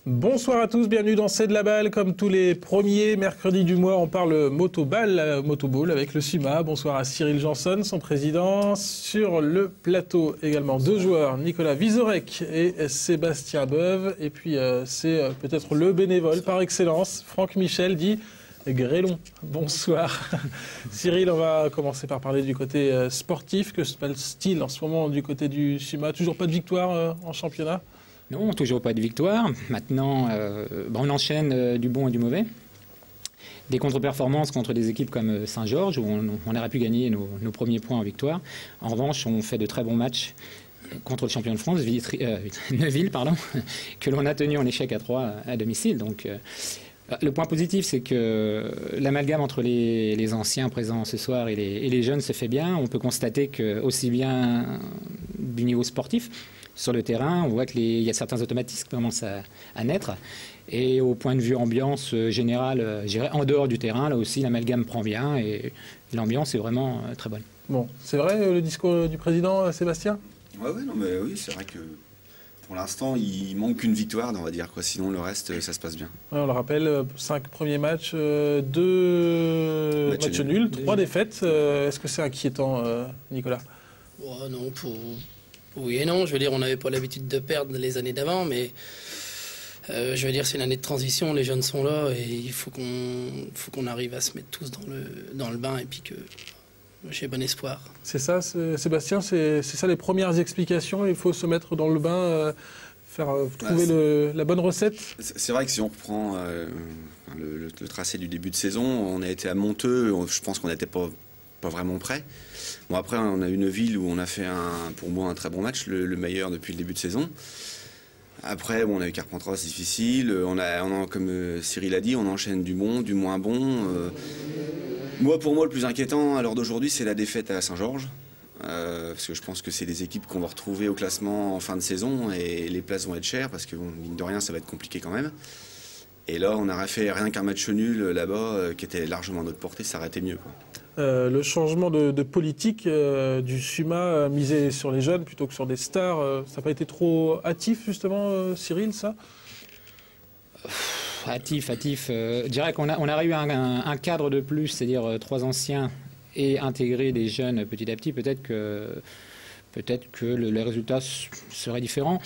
Bonsoir à tous, bienvenue dans C'est de la balle. Comme tous les premiers mercredis du mois, on parle motoball avec le SUMA. Bonsoir à Cyril Janson, son président. Sur le plateau également deux joueurs, Nicolas Vizorek et Sébastien Beuve. Et puis c'est peut-être le bénévole par excellence, Franck Michel dit Grélon. Bonsoir. Cyril, on va commencer par parler du côté sportif. Que se passe-t-il en ce moment du côté du SUMA? Toujours pas de victoire en championnat? Non, toujours pas de victoire. Maintenant, on enchaîne du bon et du mauvais. Des contre-performances contre des équipes comme Saint-Georges, où on aurait pu gagner nos premiers points en victoire. En revanche, on fait de très bons matchs contre le champion de France, Neuville, que l'on a tenu en échec à 3 à domicile. Donc, le point positif, c'est que l'amalgame entre les anciens présents ce soir et les jeunes se fait bien. On peut constater que, aussi bien du niveau sportif, sur le terrain, on voit qu'il y a certains automatismes qui commencent à naître. Et au point de vue ambiance générale, en dehors du terrain, là aussi, l'amalgame prend bien et l'ambiance est vraiment très bonne. Bon, c'est vrai le discours du président Sébastien? Oui, c'est vrai que pour l'instant, il manque qu'une victoire, on va dire, quoi. Sinon, le reste, ça se passe bien. Ouais, on le rappelle, 5 premiers matchs, 2 matchs nuls, 3 défaites. Est-ce que c'est inquiétant, Nicolas? Non, oui et non. Je veux dire, on n'avait pas l'habitude de perdre les années d'avant, mais je veux dire, c'est une année de transition. Les jeunes sont là et il faut qu'on arrive à se mettre tous dans le bain et puis que j'ai bon espoir. C'est ça, Sébastien, c'est ça les premières explications. Il faut se mettre dans le bain, trouver la bonne recette. C'est vrai que si on reprend le tracé du début de saison, on a été à Monteux. Je pense qu'on n'était pas vraiment prêt. Bon, après, on a eu une ville où on a fait, pour moi, un très bon match, le meilleur depuis le début de saison. Après, on a eu Carpentras, c'est difficile. Comme Cyril a dit, on enchaîne du bon, du moins bon. Pour moi, le plus inquiétant à l'heure d'aujourd'hui, c'est la défaite à Saint-Georges. Parce que je pense que c'est des équipes qu'on va retrouver au classement en fin de saison et les places vont être chères parce que, mine de rien, ça va être compliqué quand même. Et là, on aurait fait rien qu'un match nul là-bas qui était largement à notre portée, ça aurait été mieux, quoi. Le changement de politique du SUMA misé sur les jeunes plutôt que sur des stars, ça n'a pas été trop hâtif justement, Cyril, ça? Hâtif. Je dirais qu'on aurait eu un cadre de plus, c'est-à-dire 3 anciens et intégrer des jeunes petit à petit, peut-être que les résultats seraient différents.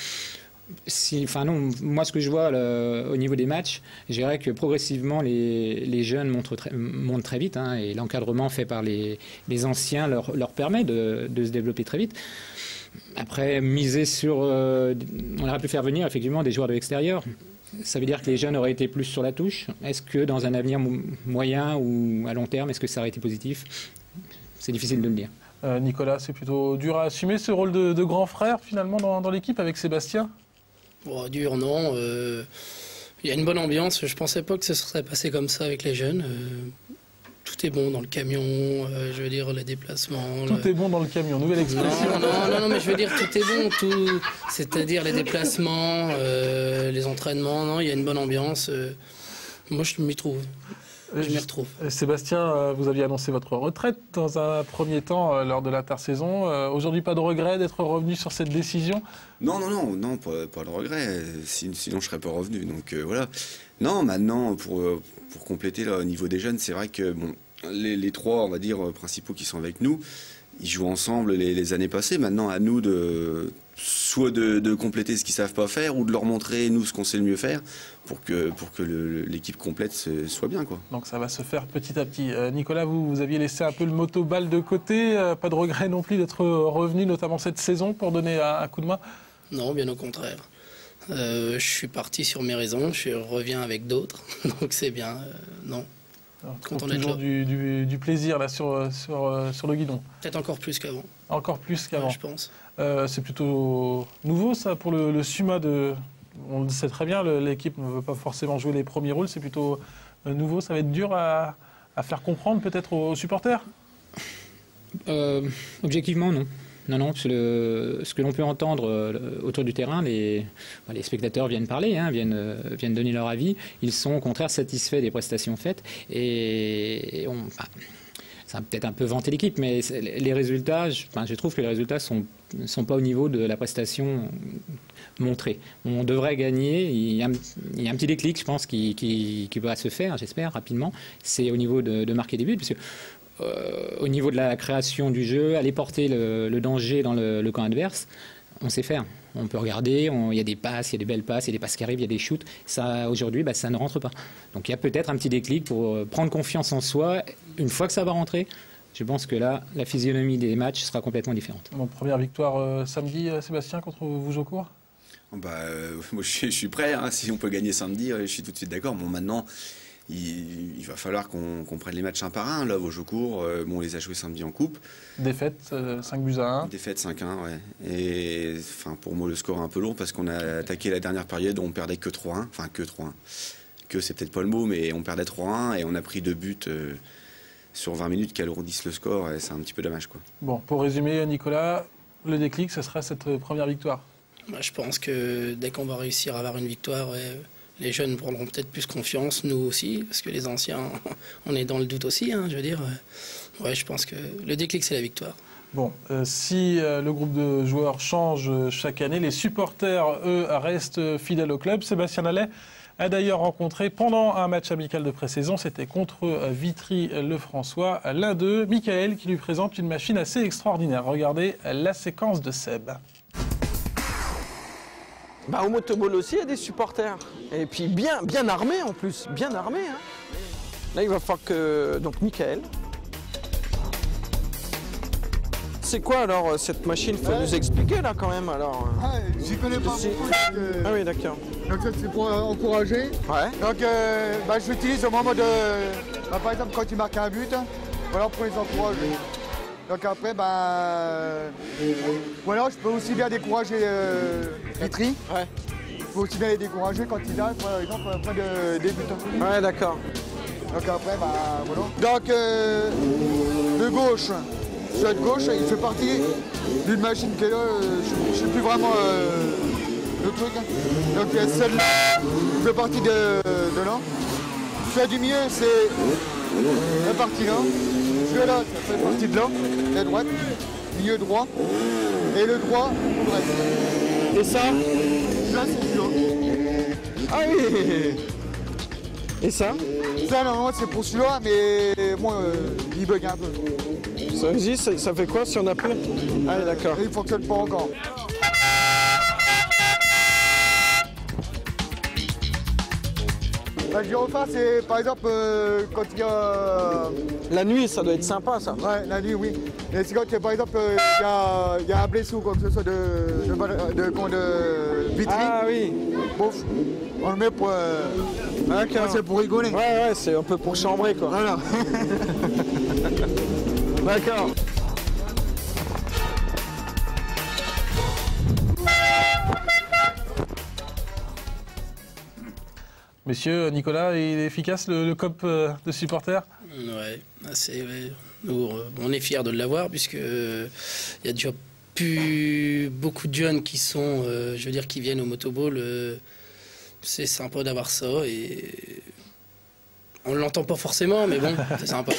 Moi, ce que je vois au niveau des matchs, je dirais que progressivement, les jeunes montent très vite, et l'encadrement fait par les anciens leur permet de se développer très vite. Après, miser sur... on aurait pu faire venir effectivement des joueurs de l'extérieur. Ça veut dire que les jeunes auraient été plus sur la touche. Est-ce que dans un avenir moyen ou à long terme, est-ce que ça aurait été positif? C'est difficile de le dire. Nicolas, c'est plutôt dur à assumer ce rôle de grand frère finalement dans l'équipe avec Sébastien? Dur, non. Il y a une bonne ambiance. Je ne pensais pas que ce serait passé comme ça avec les jeunes. Tout est bon dans le camion, je veux dire, les déplacements. Tout est bon dans le camion, nouvelle expression. Non, mais je veux dire, tout est bon. C'est-à-dire les déplacements, les entraînements. Non, il y a une bonne ambiance. Moi, je m'y trouve. Je m'y retrouve. Sébastien, vous aviez annoncé votre retraite dans un premier temps lors de l'intersaison. Aujourd'hui, pas de regret d'être revenu sur cette décision? Non, pas de regret. Sinon, je ne serais pas revenu. Donc voilà. Non, maintenant, pour compléter là, au niveau des jeunes, c'est vrai que les 3, on va dire, principaux qui sont avec nous, ils jouent ensemble les années passées. Maintenant, à nous soit de compléter ce qu'ils ne savent pas faire ou de leur montrer, nous, ce qu'on sait le mieux faire pour que l'équipe complète soit bien, quoi. Donc ça va se faire petit à petit. Nicolas, vous aviez laissé un peu le motoball de côté. Pas de regret non plus d'être revenu, notamment cette saison, pour donner un coup de main? Non, bien au contraire. Je suis parti sur mes raisons, je reviens avec d'autres, donc c'est bien. Non. Content toujours du plaisir là sur le guidon. Peut-être encore plus qu'avant. Encore plus qu'avant. Ouais, je pense. C'est plutôt nouveau ça pour le SUMA. On le sait très bien, l'équipe ne veut pas forcément jouer les premiers rôles, c'est plutôt nouveau. Ça va être dur à faire comprendre peut-être aux supporters? Objectivement, non. Non, ce que l'on peut entendre autour du terrain, les spectateurs viennent parler, viennent donner leur avis. Ils sont au contraire satisfaits des prestations faites. Ça a peut-être un peu vanté l'équipe, mais les résultats, je trouve que les résultats sont ne sont pas au niveau de la prestation montrée. On devrait gagner. Il y a un petit déclic, je pense, qui va se faire, j'espère, rapidement. C'est au niveau de marquer des buts, parce que au niveau de la création du jeu, aller porter le danger dans le camp adverse, on sait faire. On peut regarder, il y a des passes, il y a des belles passes, il y a des passes qui arrivent, il y a des shoots. Ça, aujourd'hui, ça ne rentre pas. Donc il y a peut-être un petit déclic pour prendre confiance en soi. Une fois que ça va rentrer, je pense que là, la physionomie des matchs sera complètement différente. Mon première victoire samedi, Sébastien, contre Vougeaucourt. Moi, je suis prêt. Hein. Si on peut gagner samedi, je suis tout de suite d'accord. Bon, maintenant, il va falloir qu'on prenne les matchs un par un. Là, Vougeaucourt, on les a joués samedi en coupe. Défaite, 5-1. Défaite 5-1, ouais. Et pour moi, le score est un peu lourd parce qu'on a attaqué la dernière période où on perdait que 3-1. Enfin, que 3-1. Que c'est peut-être pas le mot, mais on perdait 3-1 et on a pris 2 buts sur 20 minutes qui alourdissent le score. Et c'est un petit peu dommage, quoi. Bon, pour résumer, Nicolas, le déclic, ce sera cette première victoire. Je pense que dès qu'on va réussir à avoir une victoire, les jeunes prendront peut-être plus confiance, nous aussi, parce que les anciens, on est dans le doute aussi, hein, je veux dire. Je pense que le déclic, c'est la victoire. Bon, si le groupe de joueurs change chaque année, les supporters, eux, restent fidèles au club. Sébastien Nallet a d'ailleurs rencontré pendant un match amical de pré-saison, c'était contre Vitry-le-François, l'un d'eux, Michael, qui lui présente une machine assez extraordinaire. Regardez la séquence de Seb. Au motoball aussi, il y a des supporters. Et puis bien armés en plus, bien armés. Hein. Là, il va falloir que... Donc, Michael. C'est quoi alors cette machine? Il faut nous expliquer là quand même alors. J'y connais pas beaucoup. Ah oui, d'accord. Donc ça c'est pour encourager. Ouais. Donc je l'utilise au moment de... par exemple quand tu marques un but, voilà pour les encourager. Donc après, voilà, je peux aussi bien décourager Vitry. Ouais. Je peux aussi bien les décourager quand ils arrivent, par exemple, après des buts. Ouais, d'accord. Donc après, voilà. Donc, de gauche, celui de gauche, il fait partie d'une machine qui est là, je ne sais plus vraiment le truc. Donc, celle-là, il fait partie de là. Celui du milieu, c'est la partie là. Celui-là, ça fait partie de là, la droite, milieu droit, et le droit, tout le reste. Et ça? Ça, c'est celui-là. Ah oui. Et ça? Ça, normalement, c'est pour celui-là, mais moi, il bug un peu. Ça existe, ça fait quoi si on appuie? Ah d'accord. Il ne fonctionne pas encore. Je vais refaire, c'est par exemple quand il y a... La nuit, ça doit être sympa ça. Ouais, la nuit, oui. Mais c'est quand par exemple il y a un blessé ou quoi que ce soit de Vitry. Ah oui. Bon, on le met pour... c'est pour rigoler. Ouais, c'est un peu pour chambrer quoi. Voilà. D'accord. Messieurs, Nicolas, il est efficace le COP de supporters? Ouais, Nous, on est fiers de l'avoir puisque il y a déjà plus beaucoup de jeunes qui sont, qui viennent au motoball. C'est sympa d'avoir ça et on ne l'entend pas forcément, mais bon, c'est sympa.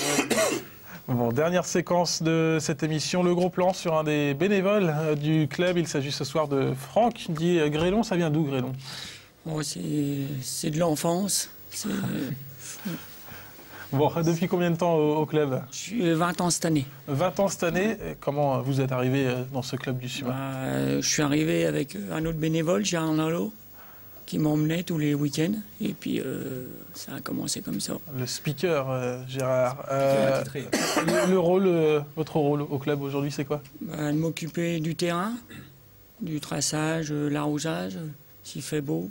Bon, dernière séquence de cette émission, le gros plan sur un des bénévoles du club. Il s'agit ce soir de Franck, dit Grélon. Ça vient d'où, Grélon? Oh, c'est de l'enfance. Bon, depuis combien de temps au club? Je suis 20 ans cette année. 20 ans cette année. Comment vous êtes arrivé dans ce club du SUMA? Je suis arrivé avec un autre bénévole, Gérard Nalo, qui m'emmenait tous les week-ends. Et puis, ça a commencé comme ça. Le speaker, Gérard. Votre rôle au club aujourd'hui, c'est quoi? De m'occuper du terrain, du traçage, l'arrosage, s'il fait beau.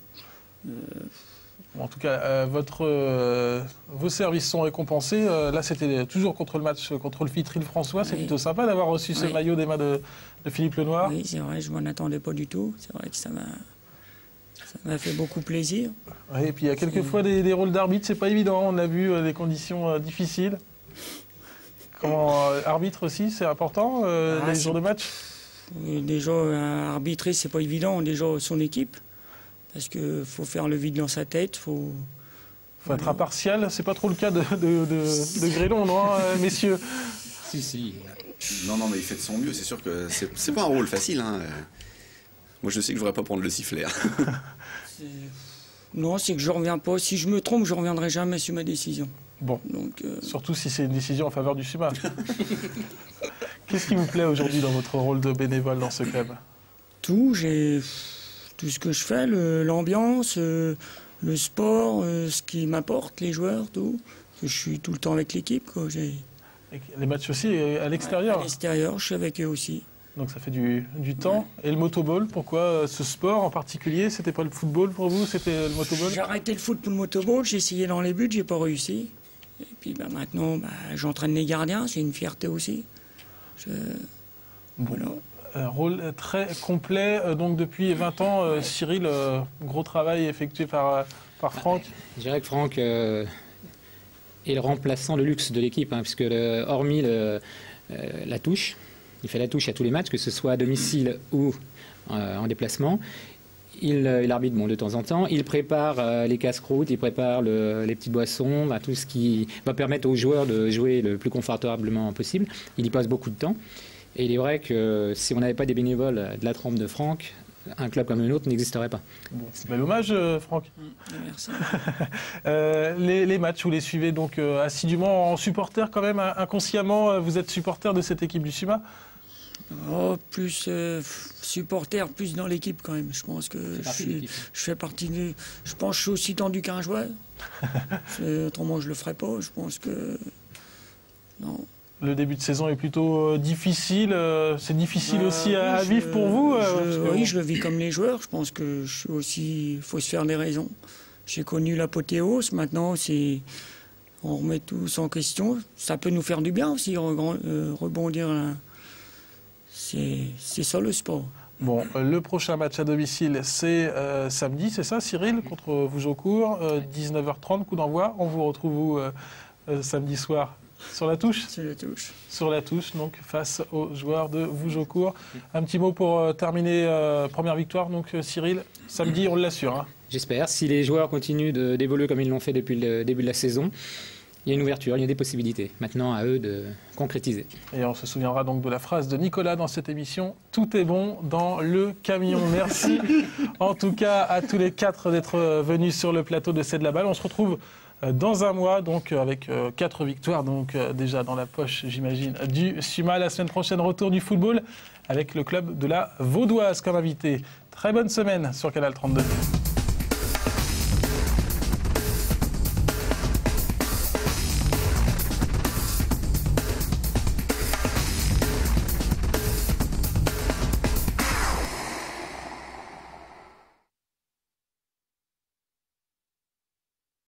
En tout cas, vos services sont récompensés. Là, c'était toujours contre le match contre le Vitry-le-François. C'est plutôt sympa d'avoir reçu ce maillot des mains de Philippe Lenoir. Oui, c'est vrai, je ne m'en attendais pas du tout. C'est vrai que ça m'a fait beaucoup plaisir. Oui, et puis il y a quelquefois des rôles d'arbitre, c'est pas évident. On a vu des conditions difficiles. Arbitre aussi, c'est important, les jours de match? Déjà, arbitrer, c'est pas évident. Déjà, son équipe. Parce qu'il faut faire le vide dans sa tête, faut être impartial. C'est pas trop le cas de Grélon, non, messieurs? Si. Non, mais il fait de son mieux. C'est sûr que c'est pas un rôle facile. Hein. Moi, je sais que je ne devrais pas prendre le sifflet. Non, c'est que je reviens pas. Si je me trompe, je reviendrai jamais sur ma décision. Bon, donc, surtout si c'est une décision en faveur du SUMA. Qu'est-ce qui vous plaît aujourd'hui dans votre rôle de bénévole dans ce club? Tout ce que je fais, l'ambiance, le sport, ce qui m'apporte, les joueurs, tout. Je suis tout le temps avec l'équipe. Les matchs aussi à l'extérieur? À l'extérieur, je suis avec eux aussi. Donc ça fait du temps. Ouais. Et le motoball, pourquoi ce sport en particulier? C'était pas le football pour vous, c'était le motoball? J'ai arrêté le foot pour le motoball, j'ai essayé dans les buts, j'ai pas réussi. Et puis maintenant, j'entraîne les gardiens, c'est une fierté aussi. Bon. Voilà. Rôle très complet, donc depuis 20 ans, Cyril, gros travail effectué par Franck. Je dirais que Franck est le remplaçant de luxe de l'équipe, hein, puisque hormis la touche, il fait la touche à tous les matchs, que ce soit à domicile ou en déplacement. Il arbitre de temps en temps. Il prépare les casse-croûtes, il prépare les petites boissons, tout ce qui va permettre aux joueurs de jouer le plus confortablement possible. Il y passe beaucoup de temps. Et il est vrai que si on n'avait pas des bénévoles de la trempe de Franck, un club comme le nôtre n'existerait pas. Bon, bel hommage, Franck. Merci. Les matchs, vous les suivez donc assidûment en supporter quand même, inconsciemment, vous êtes supporter de cette équipe du SUMA? Plus supporter, plus dans l'équipe quand même. Je pense que je fais partie de... Je pense que je suis aussi tendu qu'un joueur. Autrement, je le ferais pas. Je pense que... Non. Le début de saison est plutôt difficile. C'est difficile aussi à vivre pour vous Oui, je le vis comme les joueurs. Je pense que je suis aussi... Il faut se faire des raisons. J'ai connu l'apothéose. Maintenant, on remet tout en question. Ça peut nous faire du bien aussi, rebondir. C'est ça le sport. Bon, le prochain match à domicile, c'est samedi, c'est ça, Cyril, contre Vougeaucourt, 19h30, coup d'envoi. On vous retrouve samedi soir sur la touche? Sur la touche. Sur la touche, donc face aux joueurs de Vougeaucourt. Un petit mot pour terminer, première victoire, donc Cyril, samedi, on l'assure. Hein. J'espère. Si les joueurs continuent d'évoluer comme ils l'ont fait depuis le début de la saison, il y a une ouverture, il y a des possibilités. Maintenant, à eux de concrétiser. Et on se souviendra donc de la phrase de Nicolas dans cette émission. Tout est bon dans le camion. Merci en tout cas à tous les 4 d'être venus sur le plateau de C'est de la balle. On se retrouve dans un mois, donc avec 4 victoires, donc déjà dans la poche, j'imagine, du SUMA. La semaine prochaine, retour du football avec le club de la Vaudoise comme invité. Très bonne semaine sur Canal 32.